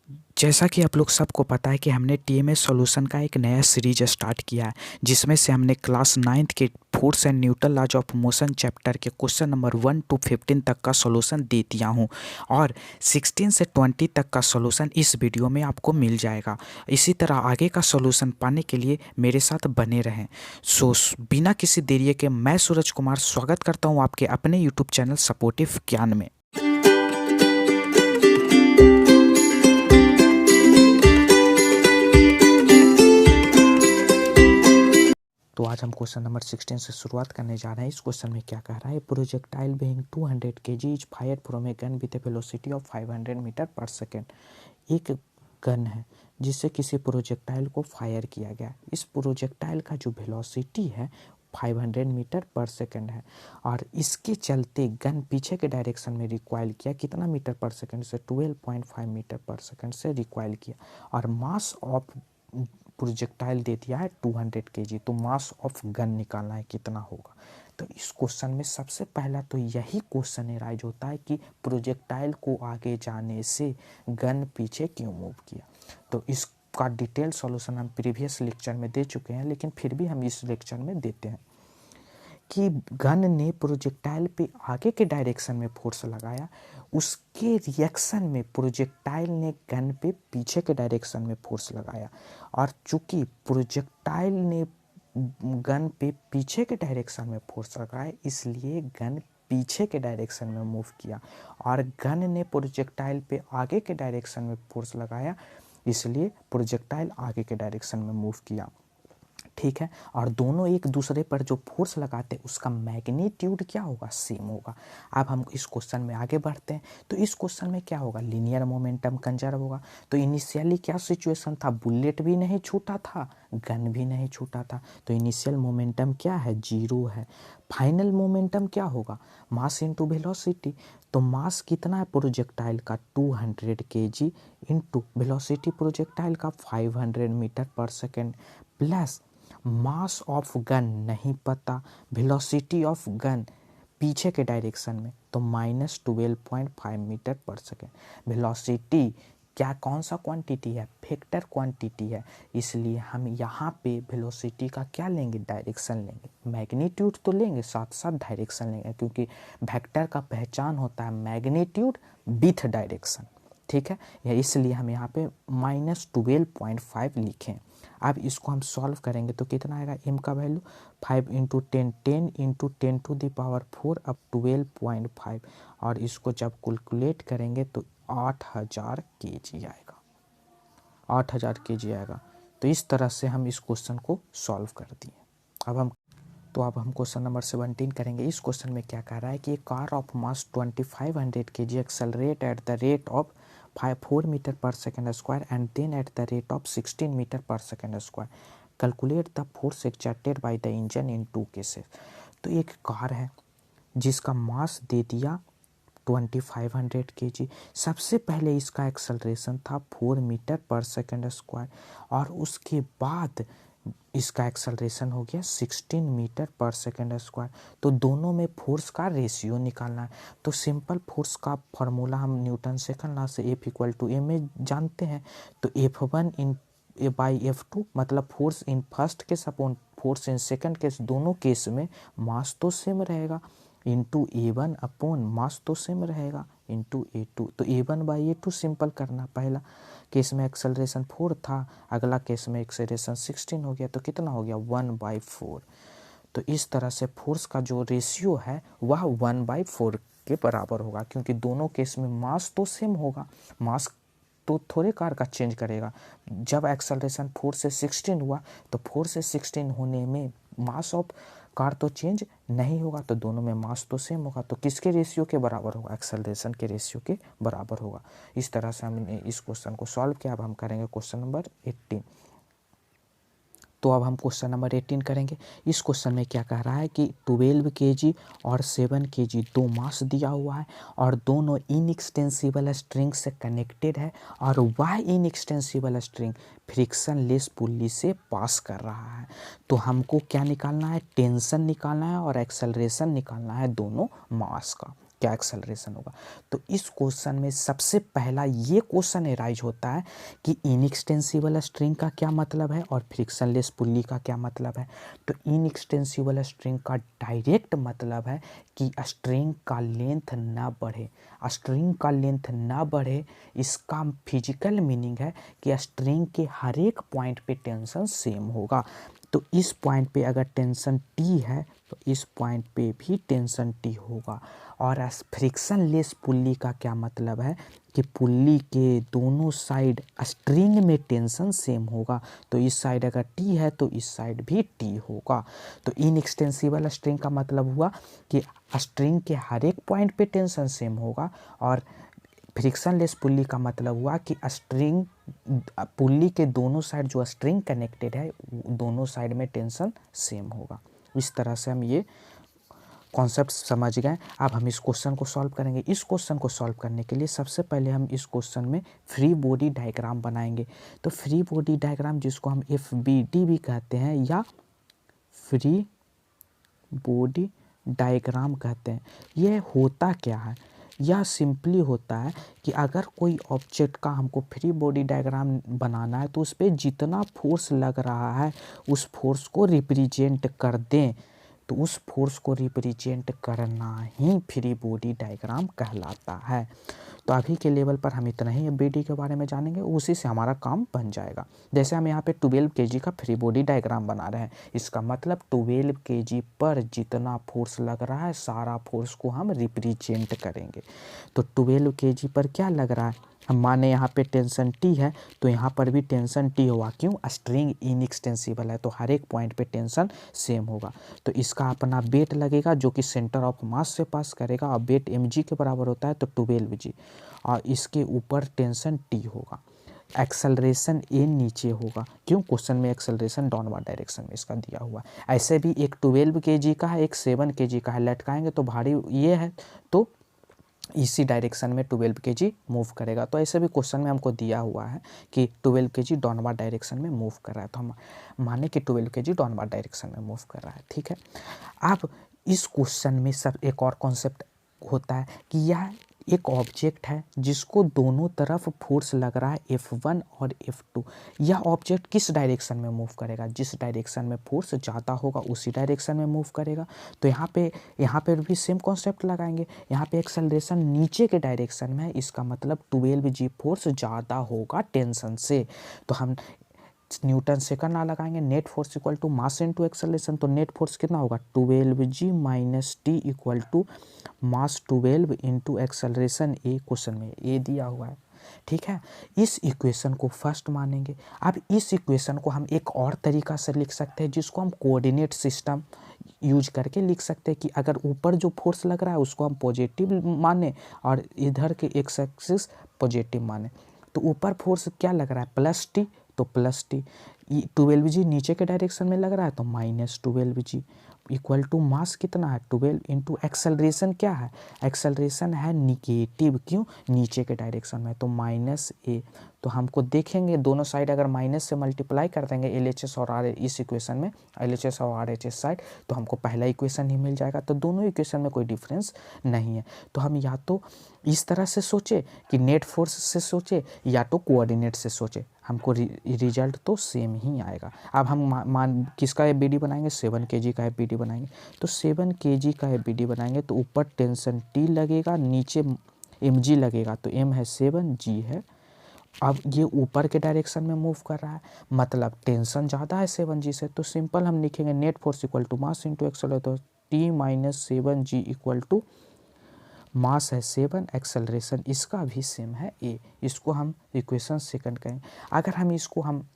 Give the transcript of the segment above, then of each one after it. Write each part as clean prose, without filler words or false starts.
जैसा कि आप लोग सबको पता है कि हमने टीएमएस सॉल्यूशन का एक नया सीरीज स्टार्ट किया है, जिसमें से हमने क्लास 9th के force and Newton laws of motion chapter के क्वेश्चन नंबर 1 to 15 तक का सॉल्यूशन दे दिया हूं और 16 से 20 तक का सॉल्यूशन इस वीडियो में आपको मिल जाएगा। इसी तरह आगे का सॉल्यूशन पाने के लिए मेरे साथ बने रहें। बिना किसी देरी के मैं सूरज कुमार स्वागत करता हूँ आपके अपने यूट्यूब चैनल सपोर्टिव ज्ञान में। तो आज हम क्वेश्चन नंबर 16 से शुरुआत करने जा रहे हैं। इस क्वेश्चन में क्या कह रहा है, projectile being 200 kg is fired from a gun with a velocity of 500 metre per second. एक गन है जिससे किसी प्रोजेक्टाइल को फायर किया गया। इस प्रोजेक्टाइल का जो वेलोसिटी है 500 मीटर पर सेकेंड है और इसके चलते गन पीछे के डायरेक्शन में रिकॉइल किया। कितना मीटर पर सेकेंड से? 12.5 मीटर पर सेकेंड से रिकॉइल किया और मास ऑफ प्रोजेक्टाइल दे दिया है 200 kg। तो मास ऑफ गन निकालना है कितना होगा। तो इस क्वेश्चन में सबसे पहला तो यही क्वेश्चन एराइज होता है कि प्रोजेक्टाइल को आगे जाने से गन पीछे क्यों मूव किया। तो इसका डिटेल सॉल्यूशन हम प्रीवियस लेक्चर में दे चुके हैं, लेकिन फिर भी हम इस लेक्चर में देते हैं कि गन ने प्रोजेक्टाइल पे आगे के डायरेक्शन में फोर्स लगाया, उसके रिएक्शन में प्रोजेक्टाइल ने गन पे पीछे के डायरेक्शन में फोर्स लगाया और चूंकि प्रोजेक्टाइल ने गन पे पीछे के डायरेक्शन में फोर्स लगाया, इसलिए गन पीछे के डायरेक्शन में मूव किया और गन ने प्रोजेक्टाइल पे आगे के डायरेक्शन में फोर्स लगाया, इसलिए प्रोजेक्टाइल आगे के डायरेक्शन में मूव किया। ठीक है, और दोनों एक दूसरे पर जो फोर्स लगाते हैं उसका मैग्नीट्यूड क्या होगा? सेम होगा। अब हम इस क्वेश्चन में आगे बढ़ते हैं। तो इस क्वेश्चन में क्या होगा? लीनियर मोमेंटम कंजर्व होगा। तो इनिशियली क्या सिचुएशन था? बुलेट भी नहीं छूटा था, गन भी नहीं छूटा था, तो इनिशियल मोमेंटम क्या है? 0 है। फाइनल मोमेंटम क्या होगा? Mass into velocity. तो मास कितना है प्रोजेक्टाइल का? 200 kg इंटू वेलोसिटी प्रोजेक्टाइल का 500 metre per second plus mass of gun नहीं पता, वेलोसिटी ऑफ गन पीछे के डायरेक्शन में, तो -12.5 मीटर पर सेकेंड। वेलोसिटी क्या कौन सा क्वांटिटी है? वेक्टर क्वांटिटी है, इसलिए हम यहाँ पे वेलोसिटी का क्या लेंगे? डायरेक्शन लेंगे। मैग्नीट्यूड तो लेंगे, साथ साथ डायरेक्शन लेंगे, क्योंकि वेक्टर का पहचान होता है मैग्नीट्यूड विथ डायरेक्शन। ठीक है, या इसलिए हम यहाँ पे -12.5 लिखें। अब इसको हम सॉल्व करेंगे तो कितना आएगा? m का value 5 into 10, 10 into 10 to the power 4 अब 12.5 और इसको जब कैलकुलेट करेंगे तो 8000 kg आएगा। 8000 kg आएगा। तो इस तरह से हम इस क्वेश्चन को सॉल्व कर दिए। अब हम क्वेश्चन नंबर 17 करेंगे। इस क्वेश्चन में क्या कह रहा है कि एक car of mass 2500 kg accelerate at the rate of 4 metre per second square and then at the rate of 16 metre per second square. Calculate the force exerted by the engine in 2 cases. तो एक car है जिसका मास दे दिया 2500 kg। सबसे पहले इसका acceleration था 4 metre per second square और उसके बाद इसका एक्सेलरेशन हो गया 16 मीटर पर सेकेंड स्क्वायर। तो दोनों में फोर्स का रेशियो निकालना है। तो सिंपल फोर्स का फॉर्मूला हम न्यूटन सेकंड लॉ से F = ma जानते हैं। तो F1 इन बाई F2 मतलब force in first case upon force in second case, दोनों केस में मास तो सेम रहेगा, इंटू A1 अपॉन मास तो सेम रहेगा इंटू A2। तो A1/A2 सिंपल करना। पहला केस में एक्सेलरेशन 4 था, अगला केस में एक्सेलरेशन 16 हो गया, तो कितना हो गया? 1/4। तो इस तरह से फोर्स का जो रेशियो है वह 1/4 के बराबर होगा, क्योंकि दोनों केस में मास तो सेम होगा। मास तो थोड़े कार का चेंज करेगा। जब एक्सेलरेशन 4 से 16 हुआ तो 4 से 16 होने में मास ऑफ कार तो चेंज नहीं होगा, तो दोनों में मास तो सेम होगा। तो किसके रेशियो के बराबर होगा? एक्सेलरेशन के रेशियो के बराबर होगा। इस तरह से हमने इस क्वेश्चन को सॉल्व किया। अब हम करेंगे क्वेश्चन नंबर 18। तो अब हम क्वेश्चन नंबर 18 करेंगे। इस क्वेश्चन में क्या कह रहा है कि 12 kg और 7 kg दो मास दिया हुआ है और दोनों इनएक्सटेंसिबल स्ट्रिंग से कनेक्टेड है और वह inextensible string friction less pulley से पास कर रहा है। तो हमको क्या निकालना है? टेंशन निकालना है और एक्सेलरेशन निकालना है दोनों मास का। क्या एक्सेलरेशन होगा। तो इस क्वेश्चन में सबसे पहला ये क्वेश्चन एराइज होता है कि इनएक्सटेंसिबल स्ट्रिंग का क्या मतलब है और फ्रिक्शनलेस पुल्ली का क्या मतलब है। तो इनएक्सटेंसिबल स्ट्रिंग का डायरेक्ट मतलब है कि स्ट्रिंग का लेंथ ना बढ़े। स्ट्रिंग का लेंथ ना बढ़े इसका फिजिकल मीनिंग है कि स्ट्रिंग के हर एक पॉइंट पे टेंशन सेम होगा। तो इस पॉइंट पे अगर टेंशन टी है तो इस पॉइंट पे भी टेंशन टी होगा। और फ्रिक्शनलेस पुल्ली का क्या मतलब है कि पुल्ली के दोनों साइड स्ट्रिंग में टेंशन सेम होगा। तो इस साइड अगर टी है तो इस साइड भी टी होगा। तो इनएक्सटेंसिबल स्ट्रिंग का मतलब हुआ कि स्ट्रिंग के हर एक पॉइंट पे टेंशन सेम होगा। और फ्रिक्शनलेस पुल्ली का मतलब हुआ कि स्ट्रिंग पुल्ली के दोनों साइड जो स्ट्रिंग कनेक्टेड है दोनों साइड में टेंशन सेम होगा। इस तरह से हम ये कॉन्सेप्ट समझ गए। अब हम इस क्वेश्चन को सॉल्व करेंगे। इस क्वेश्चन को सॉल्व करने के लिए सबसे पहले हम इस क्वेश्चन में फ्री बॉडी डायग्राम बनाएंगे। तो फ्री बॉडी डायग्राम जिसको हम FBD भी कहते हैं या फ्री बॉडी डायग्राम कहते हैं, यह होता क्या है। यह सिंपली होता है कि अगर कोई ऑब्जेक्ट का हमको फ्री बॉडी डायग्राम बनाना है तो उस पर जितना फोर्स लग रहा है उस फोर्स को रिप्रेजेंट कर दें। तो उस फोर्स को रिप्रेजेंट करना ही फ्री बॉडी डायग्राम कहलाता है। तो अभी के लेवल पर हम इतना ही FBD के बारे में जानेंगे, उसी से हमारा काम बन जाएगा। जैसे हम यहाँ पे 12 kg का फ्री बॉडी डायग्राम बना रहे हैं, इसका मतलब 12 kg पर जितना फोर्स लग रहा है सारा फोर्स को हम रिप्रेजेंट करेंगे। तो 12 kg पर क्या लग रहा है, हम माने यहाँ पे टेंशन T है तो यहाँ पर भी टेंशन T होगा। क्यों, स्ट्रिंग इनएक्सटेंसिबल है तो हर एक पॉइंट पे टेंशन सेम होगा। तो इसका अपना वेट लगेगा जो कि सेंटर ऑफ मास से पास करेगा और वेट mg के बराबर होता है तो 12g। और इसके ऊपर टेंशन T होगा। एक्सेलरेशन A नीचे होगा। क्यों, क्वेश्चन में एक्सेलरेशन डाउनवर्ड डायरेक्शन में इसका दिया हुआ है। ऐसे भी एक 12 kg का है एक 7 kg का है, लटकाएंगे तो भारी ये है तो इसी डायरेक्शन में 12 kg मूव करेगा। तो ऐसे भी क्वेश्चन में हमको दिया हुआ है कि 12 kg डाउनवर्ड डायरेक्शन में मूव कर रहा है, तो हम माने कि 12 kg डाउनवर्ड डायरेक्शन में मूव कर रहा है। ठीक है। अब इस क्वेश्चन में सब एक और कॉन्सेप्ट होता है कि यह एक ऑब्जेक्ट है जिसको दोनों तरफ फोर्स लग रहा है F1 और F2। यह ऑब्जेक्ट किस डायरेक्शन में मूव करेगा, जिस डायरेक्शन में फोर्स ज़्यादा होगा उसी डायरेक्शन में मूव करेगा। तो यहाँ पे भी सेम कॉन्सेप्ट लगाएंगे। यहाँ पे एक्सेलरेशन नीचे के डायरेक्शन में है, इसका मतलब 12g फोर्स ज़्यादा होगा टेंशन से। तो हम न्यूटन सेकंड लॉ लगाएंगे, net force equal to mass into acceleration. तो नेट फोर्स कितना होगा 12g minus T equal to mass 12 into acceleration A. Question में ए दिया हुआ है। ठीक है, इस इक्वेशन को फर्स्ट मानेंगे। अब इस इक्वेशन को हम एक और तरीका से लिख सकते हैं जिसको हम कोऑर्डिनेट सिस्टम यूज करके लिख सकते हैं कि अगर ऊपर जो फोर्स लग रहा है उसको हम पॉजिटिव माने और इधर के एक्स एक्सिस पॉजिटिव माने। तो ऊपर फोर्स क्या लग रहा है प्लस टी, तो प्लस टी। 12g नीचे के डायरेक्शन में लग रहा है तो माइनस 12g इक्वल टू मास कितना है 12 इंटू एक्सेलरेशन क्या है, एक्सेलरेशन है निगेटिव। क्यों, नीचे के डायरेक्शन में तो माइनस ए। तो हमको देखेंगे दोनों साइड अगर माइनस से मल्टीप्लाई कर देंगे LHS और R इस इक्वेशन में LHS और RHS साइड तो हमको पहला इक्वेशन ही मिल जाएगा। तो दोनों इक्वेशन में कोई डिफरेंस नहीं है। तो हम या तो इस तरह से सोचे कि नेट फोर्स से सोचे या तो कोऑर्डिनेट से सोचे, हमको रिजल्ट तो सेम ही आएगा। अब हम मान किसका FBD बनाएंगे 7 kg का FBD बनाएंगे। तो 7 kg का FBD बनाएंगे तो ऊपर टेंशन T लगेगा नीचे mg लगेगा। तो m है 7 g है। अब ये ऊपर के डायरेक्शन में मूव कर रहा है मतलब टेंशन ज़्यादा है 7g से। तो सिंपल हम लिखेंगे net force equal to mass into acceleration. तो T minus 7g equal to mass है 7, एक्सेलरेशन इसका भी सेम है a। इसको हम इक्वेशन सेकंड कहेंगे। अगर हम इसको हम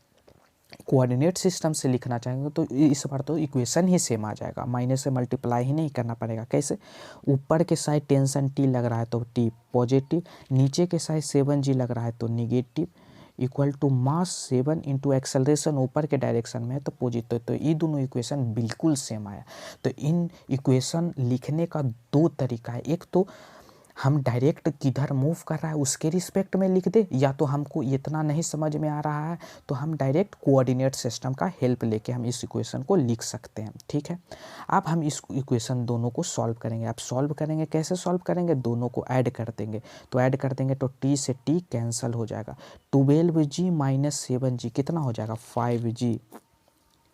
कोऑर्डिनेट सिस्टम से लिखना चाहेंगे तो इस बार तो इक्वेशन ही सेम आ जाएगा, माइनस से मल्टीप्लाई ही नहीं करना पड़ेगा। कैसे, ऊपर के साइड टेंशन T लग रहा है तो T पॉजिटिव, नीचे के साइड 7g लग रहा है तो negative equal to mass 7 into acceleration ऊपर के डायरेक्शन में है तो पॉजिटिव। तो ये दोनों इक्वेशन बिल्कुल सेम आया। तो इन इक्वेशन लिखने का दो तरीका है। एक तो हम डायरेक्ट किधर मूव कर रहा है उसके रिस्पेक्ट में लिख दे, या तो हमको इतना नहीं समझ में आ रहा है तो हम डायरेक्ट कोऑर्डिनेट सिस्टम का हेल्प लेके हम इस इक्वेशन को लिख सकते हैं। ठीक है, अब हम इस इक्वेशन दोनों को सॉल्व करेंगे। अब सॉल्व करेंगे, कैसे सॉल्व करेंगे, दोनों को ऐड कर देंगे। तो ऐड कर देंगे तो टी से टी कैंसिल हो जाएगा, 12g माइनस 7g कितना हो जाएगा 5g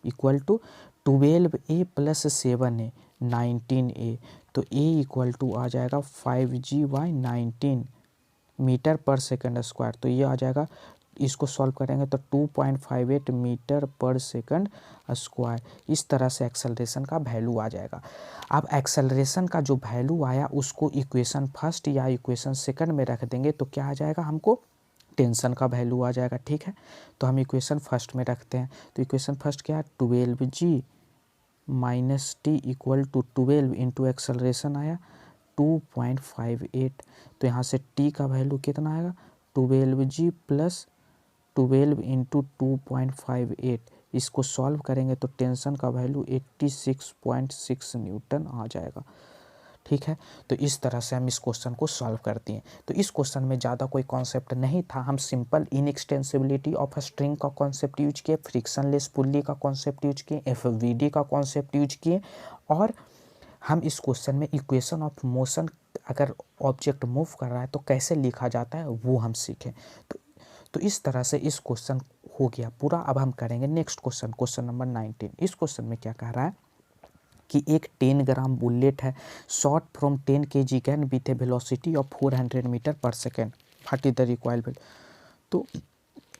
equal to 12a plus 7a 19a। तो a इक्वल टू आ जाएगा 5g/19 मीटर पर सेकंड स्क्वायर। तो ये आ जाएगा, इसको सॉल्व करेंगे तो 2.58 मीटर पर सेकंड स्क्वायर। इस तरह से एक्सेलरेशन का वैल्यू आ जाएगा। अब एक्सेलरेशन का जो वैल्यू आया उसको इक्वेशन फर्स्ट या इक्वेशन सेकंड में रख देंगे तो क्या आ जाएगा, हमको टेंशन का वैल्यू आ जाएगा। ठीक है, तो हम इक्वेशन फर्स्ट में रखते हैं। तो इक्वेशन फर्स्ट क्या है, 12g minus T equal to 12 into acceleration आया 2.58। तो यहाँ से t का वैल्यू कितना आएगा, 12g प्लस 12 इंटू 2.58। इसको सॉल्व करेंगे तो टेंशन का वैल्यू 86.6 न्यूटन आ जाएगा। ठीक है, तो इस तरह से हम इस क्वेश्चन को सॉल्व करते हैं। तो इस क्वेश्चन में ज़्यादा कोई कॉन्सेप्ट नहीं था, हम सिंपल इनएक्सटेंसिबिलिटी ऑफ स्ट्रिंग का कॉन्सेप्ट यूज किए, फ्रिक्शनलेस पुल्ली का कॉन्सेप्ट यूज किए, एफवीडी का कॉन्सेप्ट यूज किए, और हम इस क्वेश्चन में इक्वेशन ऑफ मोशन, अगर ऑब्जेक्ट मूव कर रहा है तो कैसे लिखा जाता है वो हम सीखें। तो इस तरह से इस क्वेश्चन हो गया पूरा। अब हम करेंगे नेक्स्ट क्वेश्चन, क्वेश्चन नंबर 19। इस क्वेश्चन में क्या कह रहा है कि एक 10 ग्राम बुलेट है, shot from 10 kg gun with a velocity of 400 metre per second, what is the required. तो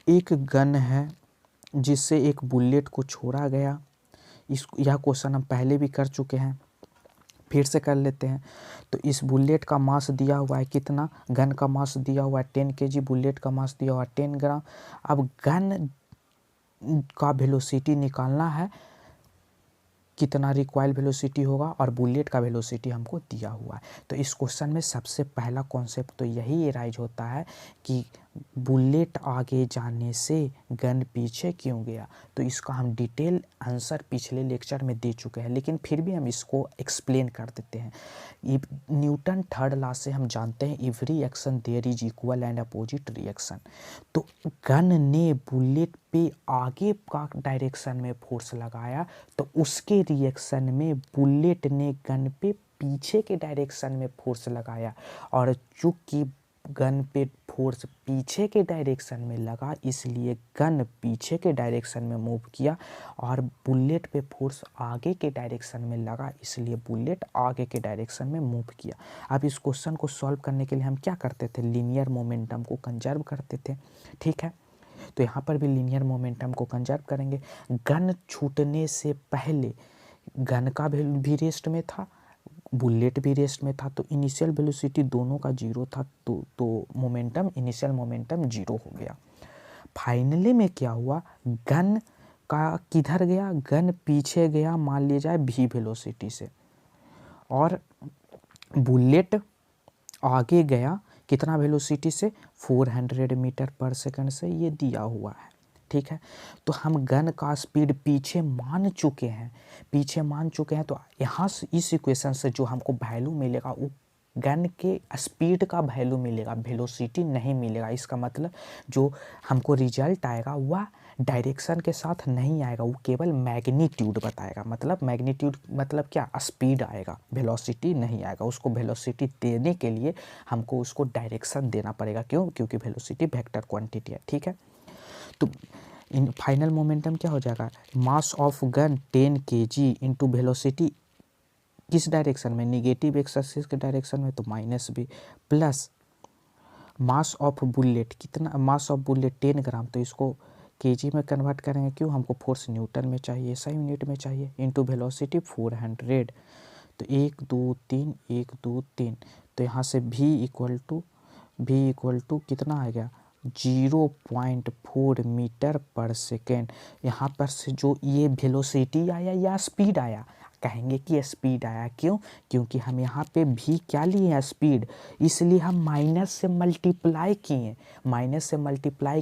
एक गन है जिससे एक बुलेट को छोड़ा गया। यह क्वेश्चन हम पहले भी कर चुके हैं, फिर से कर लेते हैं। तो इस बुलेट का मास दिया हुआ है कितना, गन का मास दिया हुआ है 10 kg, बुलेट का मास दिया हुआ है 10 ग्राम। अब गन का वेलोसिटी निकालना है, कितना रिक्वायर्ड वेलोसिटी होगा, और बुलेट का वेलोसिटी हमको दिया हुआ है। तो इस क्वेश्चन में सबसे पहला कॉन्सेप्ट तो यही एराइज होता है कि बुलेट आगे जाने से गन पीछे क्यों गया। तो इसका हम डिटेल आंसर पिछले लेक्चर में दे चुके हैं, लेकिन फिर भी हम इसको एक्सप्लेन कर देते हैं। न्यूटन थर्ड लॉ से हम जानते हैं every action there is equal and opposite reaction. तो गन ने बुलेट पे आगे का डायरेक्शन में फोर्स लगाया तो उसके रिएक्शन में बुलेट ने गन पे पीछे के डायरेक्शन में फोर्स लगाया, और चूंकि गन पे फोर्स पीछे के डायरेक्शन में लगा इसलिए गन पीछे के डायरेक्शन में मूव किया, और बुलेट पे फोर्स आगे के डायरेक्शन में लगा इसलिए बुलेट आगे के डायरेक्शन में मूव किया। अब इस क्वेश्चन को सॉल्व करने के लिए हम क्या करते थे, लीनियर मोमेंटम को कंजर्व करते थे। ठीक है, तो यहाँ पर भी लीनियर मोमेंटम को कंजर्व करेंगे। गन छूटने से पहले गन का भी रेस्ट में था, बुलेट भी रेस्ट में था, तो इनिशियल वेलोसिटी दोनों का जीरो था, तो मोमेंटम, इनिशियल मोमेंटम जीरो हो गया। फाइनली में क्या हुआ, गन का किधर गया, गन पीछे गया मान लिया जाए v वेलोसिटी से, और बुलेट आगे गया कितना वेलोसिटी से, 400 मीटर पर सेकंड से, ये दिया हुआ है। ठीक है, तो हम गन का स्पीड पीछे मान चुके हैं, तो यहाँ से इस इक्वेशन से जो हमको वैल्यू मिलेगा वो गन के स्पीड का वैल्यू मिलेगा, वेलोसिटी नहीं मिलेगा। इसका मतलब जो हमको रिजल्ट आएगा वह डायरेक्शन के साथ नहीं आएगा, वो केवल मैग्नीट्यूड बताएगा। मतलब मैग्नीट्यूड मतलब क्या, स्पीड आएगा, वेलोसिटी नहीं आएगा। उसको वेलोसिटी देने के लिए हमको उसको डायरेक्शन देना पड़ेगा। क्यों, क्योंकि वेलोसिटी वेक्टर क्वांटिटी है। ठीक है, तो इन फाइनल मोमेंटम क्या हो जाएगा, mass of gun 10 kg into velocity किस डायरेक्शन में, निगेटिव एक्स एक्सिस के डायरेक्शन में, तो minus b, plus mass of bullet कितना, मास ऑफ बुलेट 10 ग्राम, तो इसको केजी में कन्वर्ट करेंगे। क्यों, हमको फोर्स न्यूटन में चाहिए, SI यूनिट में चाहिए, इंटू वेलोसिटी 400। तो 1 2 3 1 2 3, तो यहाँ से v इक्वल टू कितना आ गया, 0.4 मीटर पर सेकेंड। यहाँ पर से जो ये वेलोसिटी आया या स्पीड आया, कहेंगे कि स्पीड आया। क्यों, क्योंकि हम यहाँ पे भी क्या लिए हैं, स्पीड, इसलिए हम माइनस से मल्टीप्लाई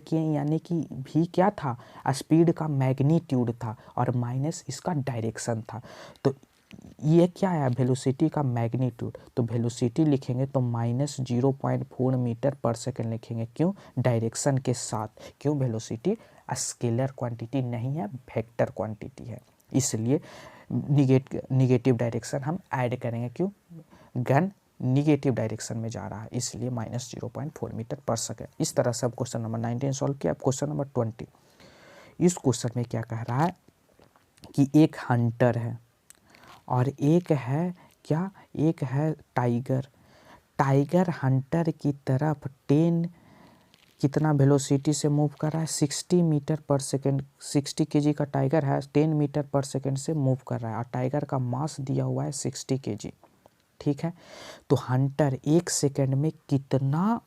किए, यानी कि भी क्या था, स्पीड का मैग्नीट्यूड था और माइनस इसका डायरेक्शन था। तो ये क्या है, वेलोसिटी का मैग्नीट्यूड, तो वेलोसिटी लिखेंगे तो -0.4 मीटर पर सेकेंड लिखेंगे। क्यों? डायरेक्शन के साथ। क्यों? वेलोसिटी स्केलर क्वांटिटी नहीं है, वेक्टर क्वांटिटी है, इसलिए निगेटिव डायरेक्शन हम ऐड करेंगे। क्यों? गन निगेटिव डायरेक्शन में जा रहा है, इसलिए -0.4 मीटर पर सेकेंड। इस तरह से अब क्वेश्चन नंबर 19 सॉल्व किया। अब क्वेश्चन नंबर 20, इस क्वेश्चन में क्या कह रहा है कि एक हंटर है और एक है क्या, एक है टाइगर। टाइगर हंटर की तरफ 10 कितना वेलोसिटी से मूव कर रहा है, 60 मीटर पर सेकेंड। 60 केजी का टाइगर है, 10 मीटर पर सेकेंड से मूव कर रहा है और टाइगर का मास दिया हुआ है 60 केजी। ठीक है, तो हंटर 1 सेकेंड में कितना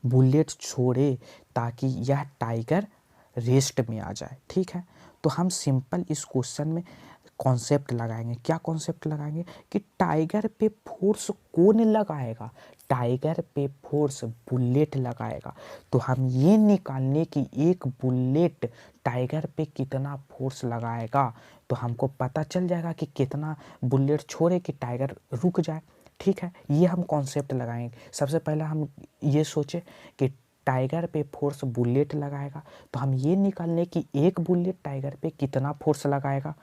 बुलेट छोड़े ताकि यह टाइगर रेस्ट में आ जाए। ठीक है, तो हम सिंपल इस क्वेश्चन में कॉन्सेप्ट लगाएंगे। क्या कॉन्सेप्ट लगाएंगे कि टाइगर पे फोर्स कौन लगाएगा, टाइगर पे फोर्स बुलेट लगाएगा। तो हम ये निकालने की एक बुलेट टाइगर पे कितना फोर्स लगाएगा तो हमको पता चल जाएगा कि कितना बुलेट छोड़े कि टाइगर रुक जाए। ठीक है, ये हम कॉन्सेप्ट लगाएंगे। सबसे पहले हम ये सोचे कि टाइगर पे फोर्स बुलेट लगाएगा, तो हम ये निकालने की एक बुलेट टाइगर पे कितना फोर्स लगाएगा।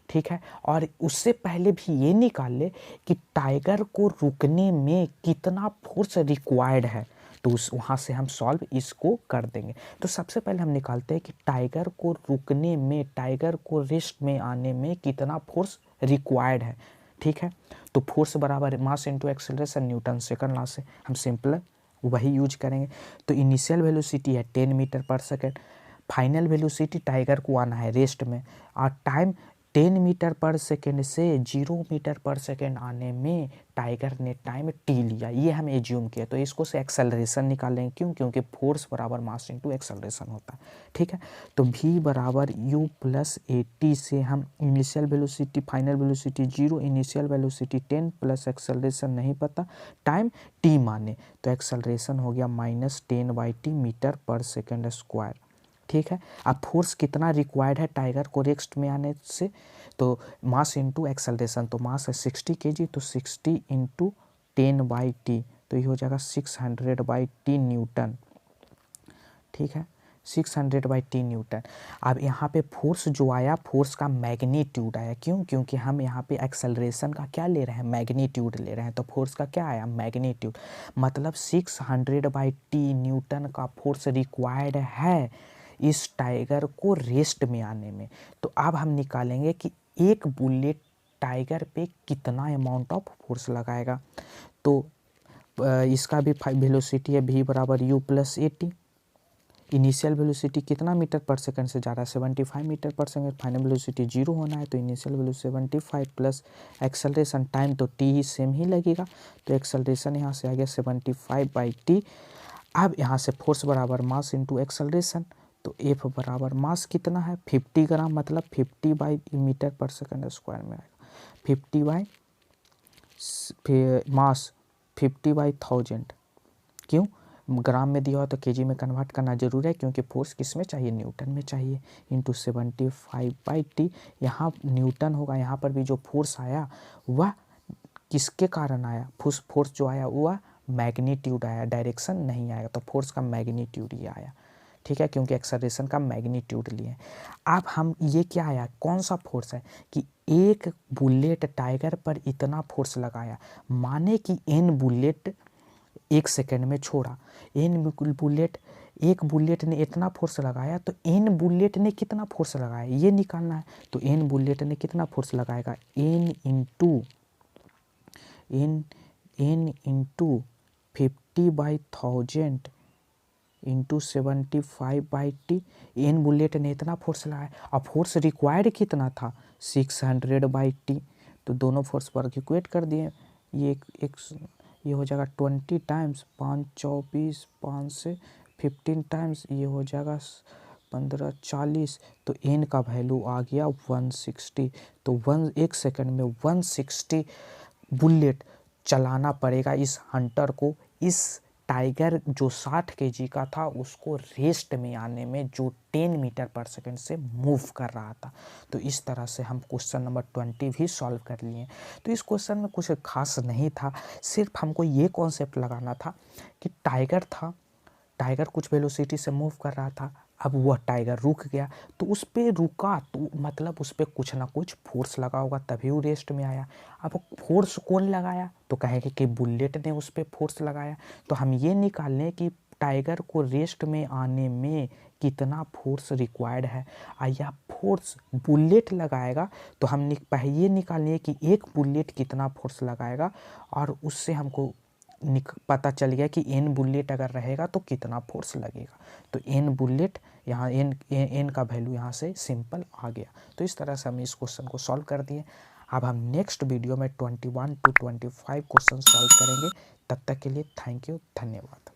ठीक है, और उससे पहले भी ये निकाल ले कि टाइगर को रुकने में कितना फोर्स रिक्वायर्ड है, तो उस वहाँ से हम सॉल्व इसको कर देंगे। तो सबसे पहले हम निकालते हैं कि टाइगर को रुकने में, टाइगर को रेस्ट में आने में कितना फोर्स रिक्वायर्ड है। ठीक है, तो फोर्स बराबर मास into acceleration Newton second law से हम सिंपल वही यूज करेंगे। तो इनिशियल वेलोसिटी है 10 metre per second, final velocity tiger को आना है रेस्ट में, और टाइम 10 मीटर पर सेकेंड से 0 मीटर पर सेकेंड आने में टाइगर ने टाइम t लिया, ये हम एज्यूम किया। तो इसको से एक्सेलरेशन निकालेंगे। क्यों? क्योंकि फोर्स बराबर मास इंटू एक्सेलरेशन होता है। ठीक है, तो v बराबर u प्लस at से हम initial velocity, final velocity 0, initial velocity 10 plus acceleration नहीं पता, टाइम t माने, तो एक्सेलरेशन हो गया -10/t metre per second square. ठीक है, अब फोर्स कितना रिक्वायर्ड है टाइगर को रेस्ट में आने से, तो मास इंटू एक्सेलरेशन, तो मास है 60 केजी, तो 60 इंटू 10/t, तो ये हो जाएगा 600/t न्यूटन। ठीक है, 600/t न्यूटन। अब यहाँ पे फोर्स जो आया, फोर्स का मैग्नीट्यूड आया। क्यों? क्योंकि हम यहाँ पे एक्सेलरेशन का क्या ले रहे हैं, मैग्नीट्यूड ले रहे हैं, तो फोर्स का क्या आया, मैग्नीट्यूड। मतलब 600/t न्यूटन का फोर्स रिक्वायर्ड है इस टाइगर को रेस्ट में आने में। तो अब हम निकालेंगे कि एक बुलेट टाइगर पे कितना अमाउंट ऑफ फोर्स लगाएगा। तो इसका भी वेलोसिटी है v बराबर u plus at। Initial velocity कितना मीटर पर सेकंड से जा रहा है, 75 मीटर पर सेकंड। फाइनल वेलोसिटी 0 होना है, तो initial velocity 75 plus acceleration time, तो t ही सेम ही लगेगा, तो एक्सेलरेशन यहाँ से आ गया 75/t। अब यहाँ से फोर्स बराबर मास इंटू एक्सेलरेशन, तो F बराबर मास कितना है 50 ग्राम, मतलब 50/मीटर पर सेकंड स्क्वायर में आएगा। 50 मास 50/1000। क्यों? ग्राम में दिया हो तो केजी में कन्वर्ट करना जरूरी है, क्योंकि फोर्स किस में चाहिए, न्यूटन में चाहिए, इंटू 75/t। यहाँ न्यूटन होगा। यहाँ पर भी जो फोर्स आया वह किसके कारण आया, फोर्स जो आया वह मैग्नीट्यूड आया, डायरेक्शन नहीं आएगा, तो फोर्स का मैग्नीट्यूड ये आया। ठीक है, क्योंकि एक्सेलरेशन का मैग्नीट्यूड लिए। अब हम ये क्या आया, कौन सा फोर्स है कि एक बुलेट टाइगर पर इतना फोर्स लगाया, माने कि n बुलेट 1 सेकेंड में छोड़ा, एक बुलेट ने इतना फोर्स लगाया, तो n बुलेट ने कितना फोर्स लगाया ये निकालना है। तो n बुलेट ने कितना फोर्स लगाएगा, n into 50/1000 into 75/t। n bullet ने इतना फोर्स लगाया, और फोर्स रिक्वायर्ड कितना था, 600/t। तो दोनों फोर्स पर इक्वेट कर दिए, ये हो जाएगा 20 टाइम्स 5 24, 5 से 15 टाइम्स, ये हो जाएगा 15 40। तो n का वैल्यू आ गया 160। तो 1 सेकंड में 160 बुलेट चलाना पड़ेगा इस हंटर को इस टाइगर जो 60 केजी का था उसको रेस्ट में आने में जो 10 मीटर पर सेकंड से मूव कर रहा था। तो इस तरह से हम क्वेश्चन नंबर 20 भी सॉल्व कर लिए। तो इस क्वेश्चन में कुछ खास नहीं था, सिर्फ हमको ये कॉन्सेप्ट लगाना था कि टाइगर था, टाइगर कुछ वेलोसिटी से मूव कर रहा था, अब वह टाइगर रुक गया, तो उस पर रुका तो मतलब उस पर कुछ ना कुछ फोर्स लगा होगा तभी वो रेस्ट में आया। अब फोर्स कौन लगाया, तो कहेंगे कि बुलेट ने उस पर फोर्स लगाया। तो हम ये निकाल लें कि टाइगर को रेस्ट में आने में कितना फोर्स रिक्वायर्ड है, या फोर्स बुलेट लगाएगा तो हम ये निकाल लें कि एक बुलेट कितना फोर्स लगाएगा, और उससे हमको पता चल गया कि एन बुलेट अगर रहेगा तो कितना फोर्स लगेगा। तो एन बुलेट यहाँ एन का वैल्यू यहाँ से सिंपल आ गया। तो इस तरह से हम इस क्वेश्चन को सॉल्व कर दिए। अब हम नेक्स्ट वीडियो में 21 to 25 क्वेश्चन सॉल्व करेंगे। तब तक के लिए थैंक यू, धन्यवाद।